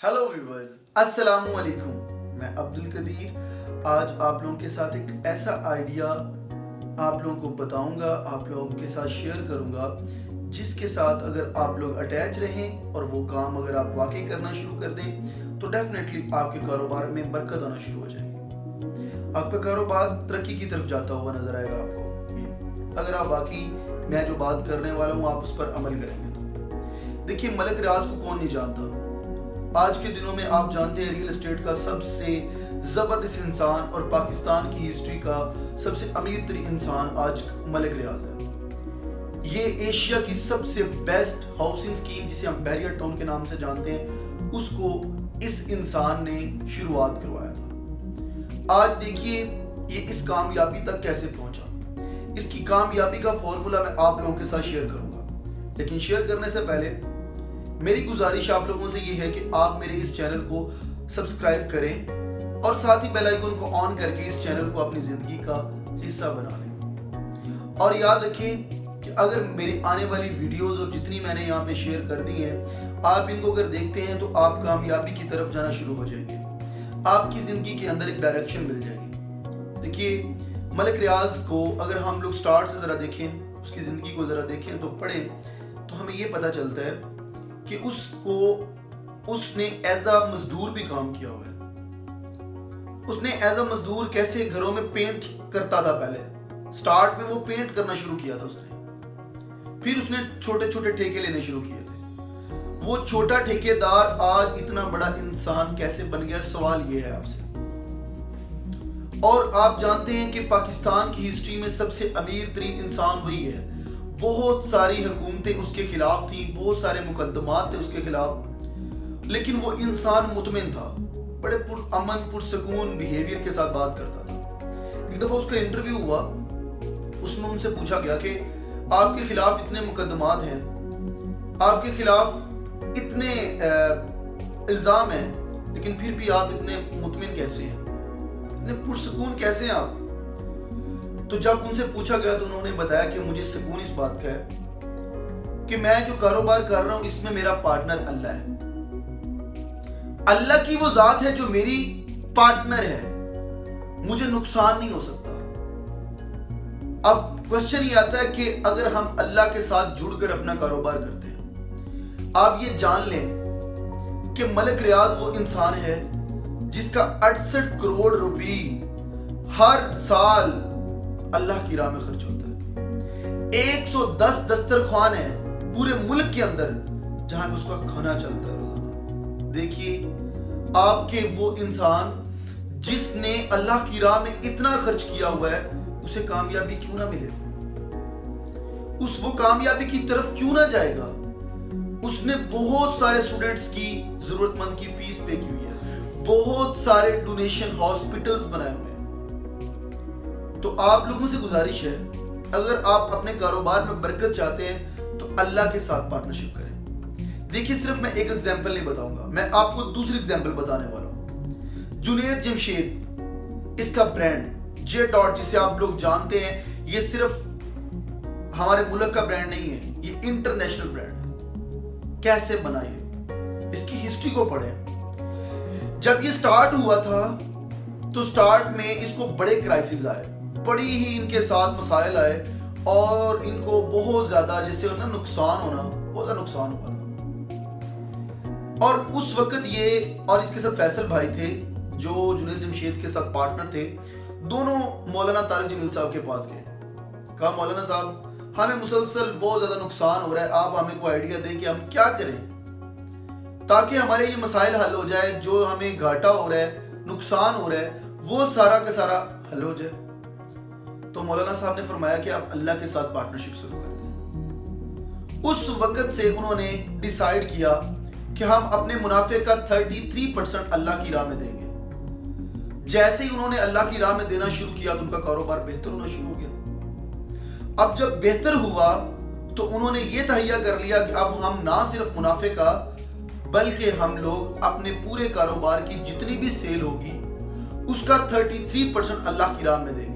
Hello viewers, अस्सलाम वालेकुम। मैं अब्दुल कदीर आज आप लोगों के साथ एक ऐसा आइडिया आप लोगों को बताऊंगा, आप लोगों के साथ शेयर करूंगा, जिसके साथ अगर आप लोग अटैच रहें और वो काम अगर आप वाकई करना शुरू कर दें तो डेफिनेटली आपके कारोबार में बरकत आना शुरू हो जाएगी। आपका कारोबार तरक्की की तरफ जाता हुआ नजर आएगा आपको, अगर आप वाकई मैं जो बात करने वाला हूँ आप उस पर अमल करेंगे तो। देखिए, मलिक रियाज को कौन नहीं जानता। आज के दिनों में आप जानते हैं रियल एस्टेट का सबसे जबरदस्त इंसान और पाकिस्तान की हिस्ट्री का सबसे अमीर तरीन इंसान आज मलिक रियाज है। ये एशिया की सबसे बेस्ट हाउसिंग स्कीम जिसे हम बैरियर टाउन के नाम से जानते हैं, उसको इस इंसान ने शुरुआत करवाया था। आज देखिए ये इस कामयाबी तक कैसे पहुंचा। इसकी कामयाबी का फॉर्मूला मैं आप लोगों के साथ शेयर करूंगा, लेकिन शेयर करने से पहले मेरी गुजारिश आप लोगों से ये है कि आप मेरे इस चैनल को सब्सक्राइब करें और साथ ही बेल आइकन को ऑन करके इस चैनल को अपनी जिंदगी का हिस्सा बना लें। और याद रखें कि अगर मेरी आने वाली वीडियोस और जितनी मैंने यहाँ पे शेयर कर दी हैं, आप इनको अगर देखते हैं तो आप कामयाबी की तरफ जाना शुरू हो जाएंगे। आपकी जिंदगी के अंदर एक डायरेक्शन मिल जाएगी। देखिए, मलिक रियाज को अगर हम लोग स्टार्ट से जरा देखें, उसकी जिंदगी को जरा देखें तो पढ़ें, तो हमें ये पता चलता है कि उसने एज अ मजदूर भी काम किया हुआ है। उसने एज अ मजदूर कैसे घरों में पेंट करता था। पहले स्टार्ट में वो पेंट करना शुरू किया था उसने, फिर उसने छोटे छोटे ठेके लेने शुरू किए थे। वो छोटा ठेकेदार आज इतना बड़ा इंसान कैसे बन गया, सवाल ये है आपसे। और आप जानते हैं कि पाकिस्तान की हिस्ट्री में सबसे अमीर तरीन इंसान वही है। बहुत सारी हुकूमतें उसके खिलाफ थी, बहुत सारे मुकदमात थे उसके खिलाफ, लेकिन वो इंसान मुतमिन था, बड़े पुरअमन पुरसकून बिहेवियर के साथ बात करता था। एक दफा उसका इंटरव्यू हुआ, उसमें उनसे पूछा गया कि आपके खिलाफ इतने मुकदमात हैं, आपके खिलाफ इतने इल्जाम हैं, लेकिन फिर भी आप इतने मुतमिन कैसे हैं, इतने पुरसकून कैसे हैं आप। तो जब उनसे पूछा गया तो उन्होंने बताया कि मुझे सुकून इस बात का है कि मैं जो कारोबार कर रहा हूं इसमें मेरा पार्टनर अल्लाह है। अल्लाह की वो जात है जो मेरी पार्टनर है, मुझे नुकसान नहीं हो सकता। अब क्वेश्चन ये आता है कि अगर हम अल्लाह के साथ जुड़कर अपना कारोबार करते हैं, आप ये जान लें कि मलिक रियाज वो इंसान है जिसका 68 करोड़ रुपए हर साल अल्लाह की राह में खर्च होता है। 110 दस्तरखान है पूरे मुल्क के अंदर जहां पे उसका खाना चलता है रोजाना। देखिए, आपके वो इंसान जिसने अल्लाह की राह में इतना खर्च किया हुआ है, उसे कामयाबी क्यों ना मिले, उस वो कामयाबी की तरफ क्यों ना जाएगा। उसने बहुत सारे स्टूडेंट्स की जरूरतमंद की फीस पे की हुई है, बहुत सारे डोनेशन हॉस्पिटल्स बनाए हुए हैं। तो आप लोगों से गुजारिश है, अगर आप अपने कारोबार में बरकत चाहते हैं तो अल्लाह के साथ पार्टनरशिप करें। देखिए, सिर्फ मैं एक एग्जांपल नहीं बताऊंगा, मैं आपको दूसरी एग्जांपल बताने वाला हूं। जुनैद जमशेद, इसका ब्रांड जे डॉट जिसे आप लोग जानते हैं, ये सिर्फ हमारे मुल्क का ब्रांड नहीं है, ये इंटरनेशनल ब्रांड है। कैसे बना ये, इसकी हिस्ट्री को पढ़ें। जब ये स्टार्ट हुआ था तो स्टार्ट में इसको बड़े क्राइसिस आए, बड़ी ही इनके साथ मसाइल आए और इनको बहुत ज्यादा जैसे ना नुकसान होना, बहुत ज्यादा नुकसान हुआ था। और उस वक्त ये और इसके साथ फैसल भाई थे जो जुनैद जमशेद के साथ पार्टनर थे, दोनों मौलाना तारिक जमील साहब के पास गए। कहा, मौलाना साहब हमें मुसलसल बहुत ज्यादा नुकसान हो रहा है, आप हमें कोई आइडिया दें कि हम क्या करें ताकि हमारे ये मसाइल हल हो जाए, जो हमें घाटा हो रहा है, नुकसान हो रहा है, वो सारा का सारा हल हो जाए। तो मौलाना साहब ने फरमाया कि आप अल्लाह के साथ पार्टनरशिप शुरू कर दें। उस वक्त से उन्होंने डिसाइड किया कि हम अपने मुनाफे का 33% अल्लाह की राह में देंगे। जैसे ही उन्होंने अल्लाह की राह में देना शुरू किया तो उनका कारोबार बेहतर होना शुरू हो गया। अब जब बेहतर हुआ तो उन्होंने ये तहैया कर लिया कि अब हम ना सिर्फ मुनाफे का बल्कि हम लोग अपने पूरे कारोबार की जितनी भी सेल होगी उसका 33% अल्लाह की राह में देंगे।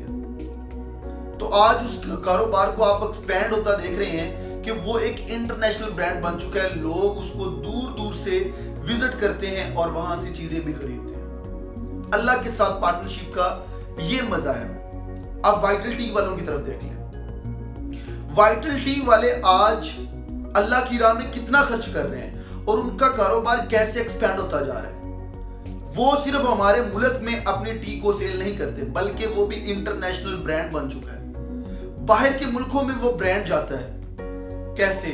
तो आज उस कारोबार को आप एक्सपैंड होता देख रहे हैं कि वो एक इंटरनेशनल ब्रांड बन चुका है। लोग उसको दूर दूर से विजिट करते हैं और वहां से चीजें भी खरीदते हैं। अल्लाह के साथ पार्टनरशिप का ये मजा है। अब वाइटल टी वालों की तरफ देख लें। वाइटल टी वाले आज अल्लाह की राह में कितना खर्च कर रहे हैं और उनका कारोबार कैसे एक्सपैंड होता जा रहा है। वो सिर्फ हमारे मुल्क में अपनी टी को सेल नहीं करते, बल्कि वो भी इंटरनेशनल ब्रांड बन चुका है। बाहर के मुल्कों में वो ब्रांड जाता है। कैसे?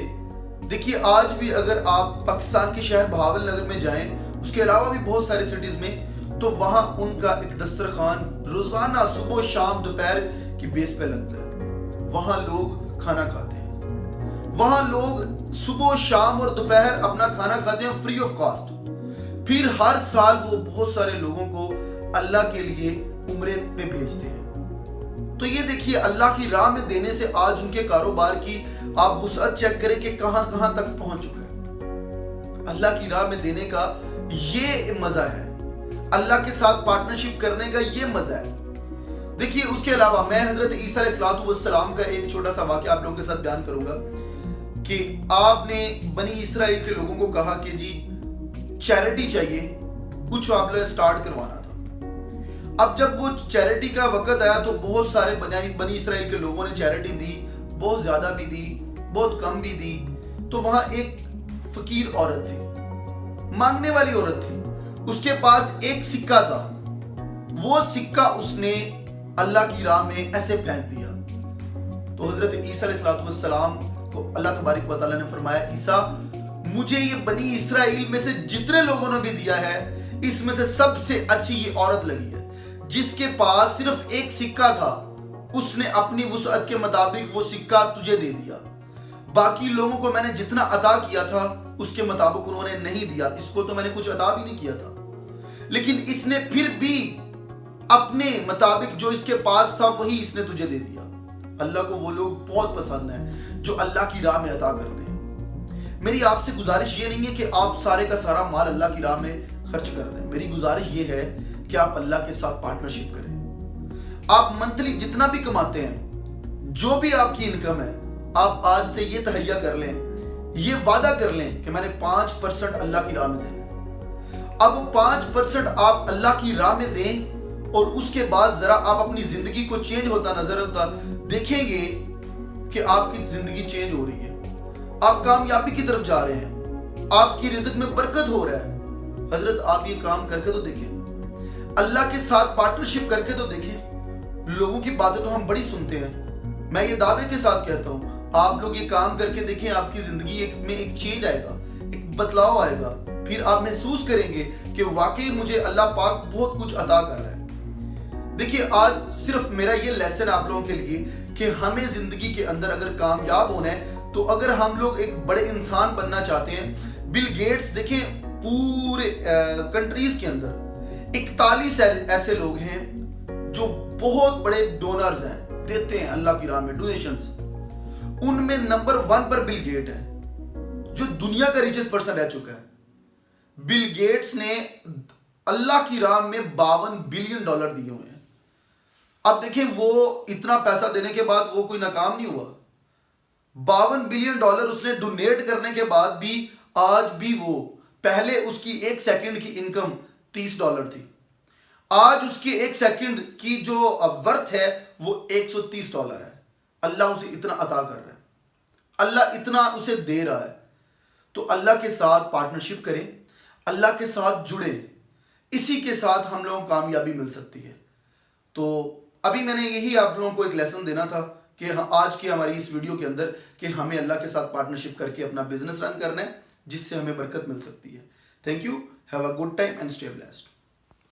देखिए, आज भी अगर आप पाकिस्तान के शहर बहावल नगर में जाएं, उसके अलावा भी बहुत सारे सिटीज में, तो वहां उनका एक दस्तरखान रोजाना सुबह शाम दोपहर की बेस पे लगता है। वहां लोग खाना खाते हैं, वहां लोग सुबह शाम और दोपहर अपना खाना खाते हैं फ्री ऑफ कॉस्ट। फिर हर साल वो बहुत सारे लोगों को अल्लाह के लिए उम्रे पे भेजते हैं। तो ये देखिए, अल्लाह की राह में देने से आज उनके कारोबार की आप वुसअत चेक करें कि कहां कहां तक पहुंच चुका है। अल्लाह की राह में देने का ये मजा है, अल्लाह के साथ पार्टनरशिप करने का ये मजा है। देखिए, उसके अलावा मैं हजरत ईसा अलैहिस्सलाम का एक छोटा सा वाक़या आप लोगों के साथ बयान करूंगा कि आपने बनी इसराइल के लोगों को कहा कि जी चैरिटी चाहिए, कुछ आपने स्टार्ट करवाना था। अब जब वो चैरिटी का वक्त आया तो बहुत सारे बनी इसराइल के लोगों ने चैरिटी दी, बहुत ज्यादा भी दी, बहुत कम भी दी। तो वहां एक फकीर औरत थी, मांगने वाली औरत थी, उसके पास एक सिक्का था। वो सिक्का उसने अल्लाह की राह में ऐसे फेंक दिया। तो हजरत ईसा अलैहिस्सलाम को अल्लाह तबारक व तआला ने फरमाया, ईसा, मुझे ये बनी इसराइल में से जितने लोगों ने भी दिया है, इसमें से सबसे अच्छी ये औरत लगी है, जिसके पास सिर्फ एक सिक्का था। उसने अपनी वुसअत के मुताबिक वो सिक्का तुझे दे दिया। बाकी लोगों को मैंने जितना अता किया था उसके मुताबिक उन्होंने नहीं दिया। इसको तो मैंने कुछ अता भी नहीं किया था, लेकिन इसने फिर भी अपने मुताबिक जो इसके पास था वही इसने तुझे दे दिया। अल्लाह को वो लोग बहुत पसंद है जो अल्लाह की राह में अता करते हैं। मेरी आपसे गुजारिश ये नहीं है कि आप सारे का सारा माल अल्लाह की राह में खर्च कर दें। मेरी गुजारिश ये है कि आप अल्लाह के साथ पार्टनरशिप करें। आप मंथली जितना भी कमाते हैं, जो भी आपकी इनकम है, आप आज से ये तहैया कर लें, ये वादा कर लें कि मैंने 5% अल्लाह की राह में देना। अब वो 5% आप अल्लाह की राह में दें और उसके बाद जरा आप अपनी जिंदगी को चेंज होता नजर आता देखेंगे कि आपकी जिंदगी चेंज हो रही है, आप कामयाबी की तरफ जा रहे हैं, आपकी रिज़्क में बरकत हो रहा है। हजरत आप ये काम करके तो देखें, अल्लाह के साथ पार्टनरशिप करके तो देखें। लोगों की बातें तो हम बड़ी सुनते हैं, मैं ये दावे के साथ कहता हूं, आप लोग ये काम करके देखें, आपकी जिंदगी में एक चेंज आएगा, एक बदलाव आएगा। फिर आप महसूस करेंगे कि वाकई मुझे अल्लाह पाक बहुत कुछ अता कर रहा है। देखिए, आज सिर्फ मेरा ये लेसन आप लोगों के लिए कि हमें जिंदगी के अंदर अगर कामयाब होना है, तो अगर हम लोग एक बड़े इंसान बनना चाहते हैं, बिल गेट्स देखें, पूरे कंट्रीज के अंदर 41 ऐसे लोग हैं जो बहुत बड़े डोनर्स हैं, देते हैं अल्लाह की राह में डोनेशंस। उनमें नंबर 1 पर बिल गेट है, जो दुनिया का रिचेस्ट पर्सन रह चुका है। बिल गेट्स ने अल्लाह की राह में $52 बिलियन दिए हुए हैं। अब देखें, वो इतना पैसा देने के बाद वो कोई नाकाम नहीं हुआ। $52 बिलियन उसने डोनेट करने के बाद भी आज भी वो, पहले उसकी 1 सेकंड की इनकम $30 थी, आज उसकी 1 सेकंड की जो वर्थ है वो $130 है। अल्लाह उसे इतना अता कर रहा है, अल्लाह इतना उसे दे रहा है। तो अल्लाह के साथ पार्टनरशिप करें, अल्लाह के साथ जुड़े, इसी के साथ हम लोगों को कामयाबी मिल सकती है। तो अभी मैंने यही आप लोगों को एक लेसन देना था कि आज की हमारी इस वीडियो के अंदर कि हमें अल्लाह के साथ पार्टनरशिप करके अपना बिजनेस रन करना है, जिससे हमें बरकत मिल सकती है। Thank you, have a good time and stay blessed.